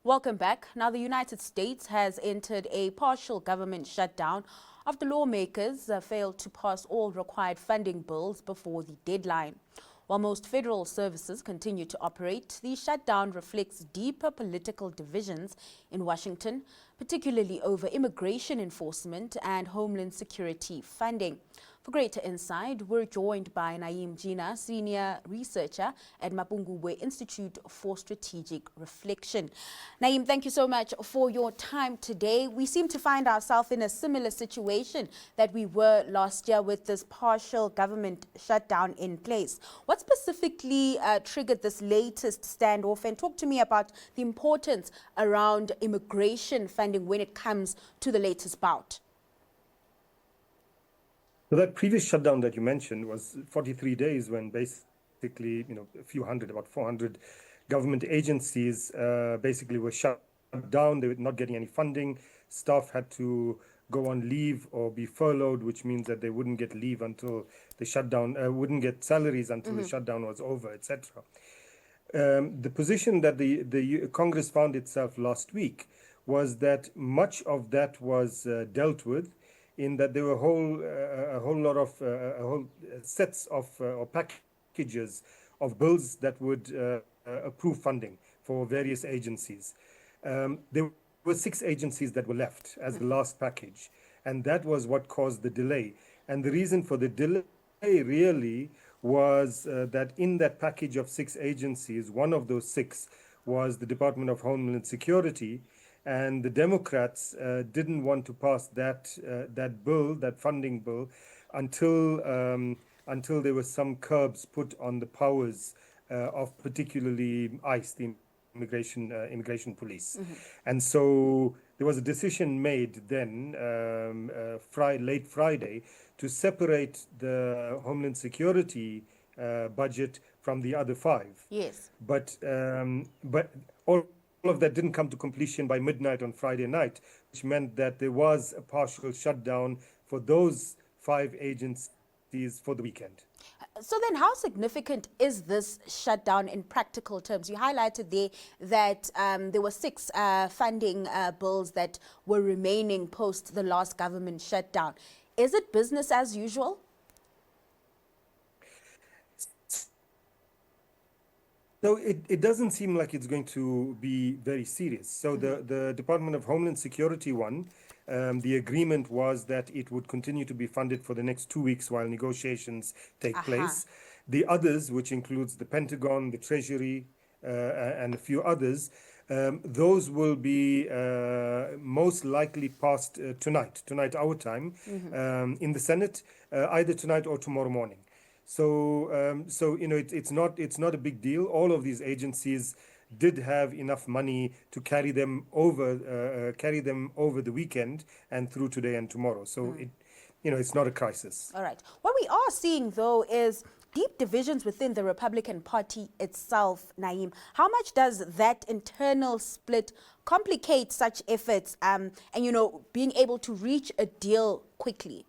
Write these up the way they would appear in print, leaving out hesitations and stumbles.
Welcome back. Now, the United States has entered a partial government shutdown after lawmakers failed to pass all required funding bills before the deadline. While most federal services continue to operate, the shutdown reflects deeper political divisions in Washington, particularly over immigration enforcement and Homeland Security funding. For greater insight, we're joined by Na'eem Jeenah, senior researcher at Mapungubwe Institute for Strategic Reflection. Na'eem, thank you so much for your time today. We seem to find ourselves in a similar situation that we were last year with this partial government shutdown in place. What specifically triggered this latest standoff? And talk to me about the importance around immigration funding when it comes to the latest bout. So that previous shutdown that you mentioned was 43 days when basically, a few hundred, about 400 government agencies basically were shut down. They were not getting any funding. Staff had to go on leave or be furloughed, which means that they wouldn't get leave until the shutdown, wouldn't get salaries until the shutdown was over, etc. The position that the Congress found itself last week was that much of that was dealt with, in that there were a whole lot of sets of or packages of bills that would approve funding for various agencies. There were 6 agencies that were left as the last package, and that was what caused the delay. And the reason for the delay really was that in that package of 6 agencies, one of those 6 was the Department of Homeland Security. And the Democrats didn't want to pass that bill, that funding bill, until there were some curbs put on the powers of particularly ICE, the immigration police. And so there was a decision made then, late Friday, to separate the Homeland Security budget from the other 5. Yes. But all of that didn't come to completion by midnight on Friday night, which meant that there was a partial shutdown for those 5 agencies for the weekend. So then how significant is this shutdown in practical terms? You highlighted there that there were 6 funding bills that were remaining post the last government shutdown. Is it business as usual? So it doesn't seem like it's going to be very serious. So the Department of Homeland Security one, the agreement was that it would continue to be funded for the next 2 weeks while negotiations take place. The others, which includes the Pentagon, the Treasury, and a few others, those will be most likely passed tonight our time, in the Senate, either tonight or tomorrow morning. So, it's not a big deal. All of these agencies did have enough money to carry them over the weekend and through today and tomorrow. So it's not a crisis. All right. What we are seeing, though, is deep divisions within the Republican Party itself, Na'eem. How much does that internal split complicate such efforts and, being able to reach a deal quickly?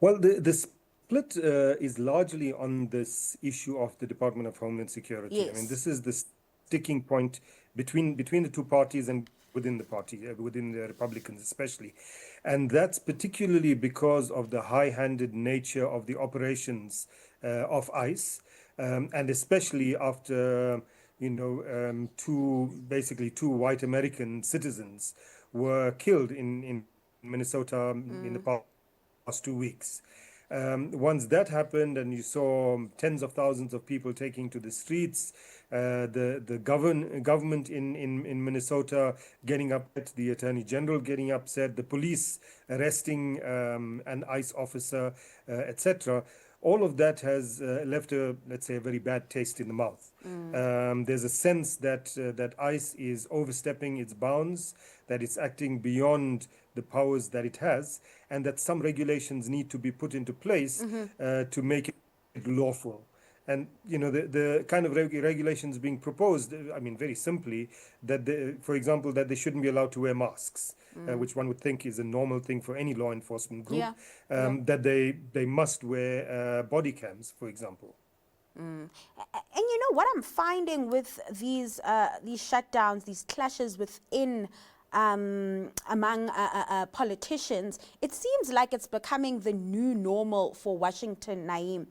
Well, the split is largely on this issue of the Department of Homeland Security. Yes. I mean, this is the sticking point between the two parties and within the party, within the Republicans especially. And that's particularly because of the high-handed nature of the operations of ICE, and especially after, two white American citizens were killed in Minnesota in the past 2 weeks. Once that happened and you saw tens of thousands of people taking to the streets, the government in Minnesota getting upset, the Attorney General getting upset, the police arresting an ICE officer, etc., all of that has left a very bad taste in the mouth. There's a sense that ICE is overstepping its bounds, that it's acting beyond the powers that it has, and that some regulations need to be put into place to make it lawful. And the kind of regulations being proposed, I mean, very simply, that for example, that they shouldn't be allowed to wear masks, which one would think is a normal thing for any law enforcement group. That they must wear body cams, for example. And you know what I'm finding with these shutdowns, these clashes within among politicians, it seems like it's becoming the new normal for Washington, Na'eem.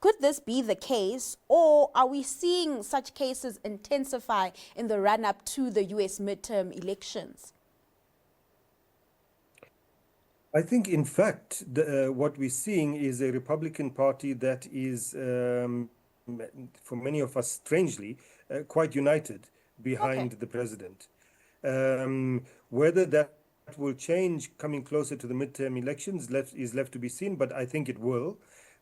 Could this be the case, or are we seeing such cases intensify in the run-up to the US midterm elections? I think, in fact, what we're seeing is a Republican Party that is, for many of us, strangely, quite united behind Okay. the president. Whether that will change coming closer to the midterm elections is left to be seen, but I think it will,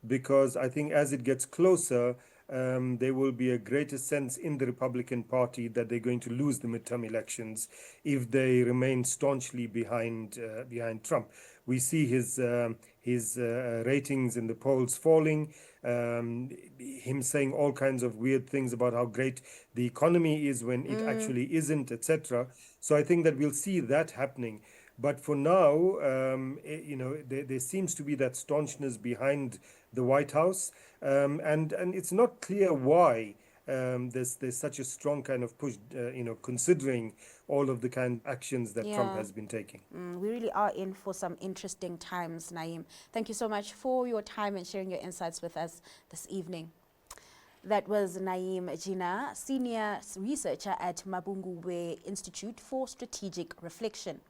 because I think as it gets closer, there will be a greater sense in the Republican Party that they're going to lose the midterm elections if they remain staunchly behind Trump. We see his ratings in the polls falling, him saying all kinds of weird things about how great the economy is when it actually isn't, etc. So I think that we'll see that happening. But for now, there seems to be that staunchness behind the White House, and it's not clear why there's such a strong kind of push, considering all of the kind of actions that Trump Yeah. has been taking. We really are in for some interesting times, Na'eem. Thank you so much for your time and sharing your insights with us this evening. That was Na'eem Jeenah, Senior Researcher at Mapungubwe Institute for Strategic Reflection.